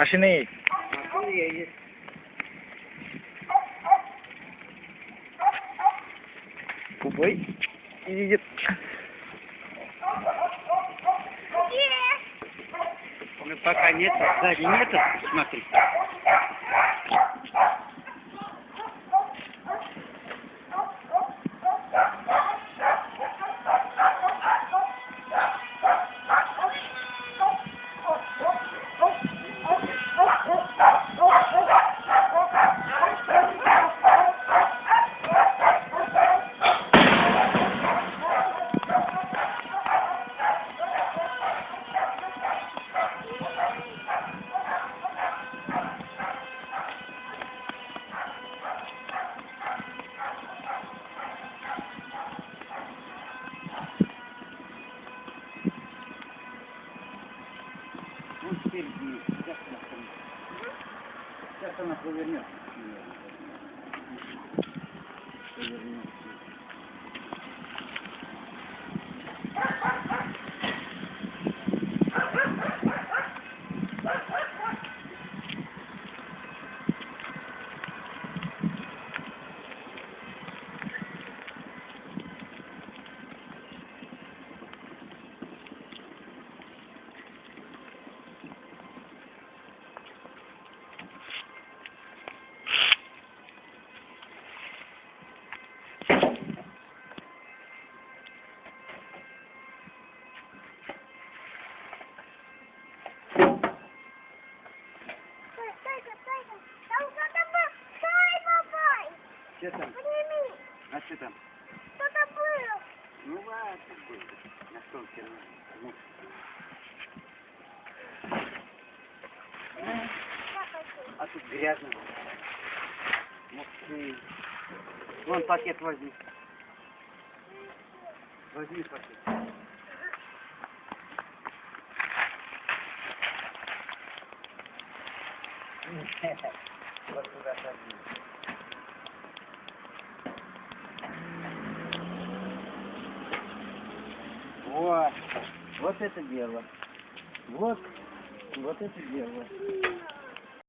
Машина есть. Машина едет. Бабай едет. Ну пока нет, сзади нету, смотри. Вот теперь сейчас она повернется. Что там? Подними. А что там? Кто-то был. Ну ладно, будет. На столке. Ну. А тут грязно. Ух ты. Вон пакет возьми. Возьми пакет. Вот туда садись. Вот это дело. Вот это дело.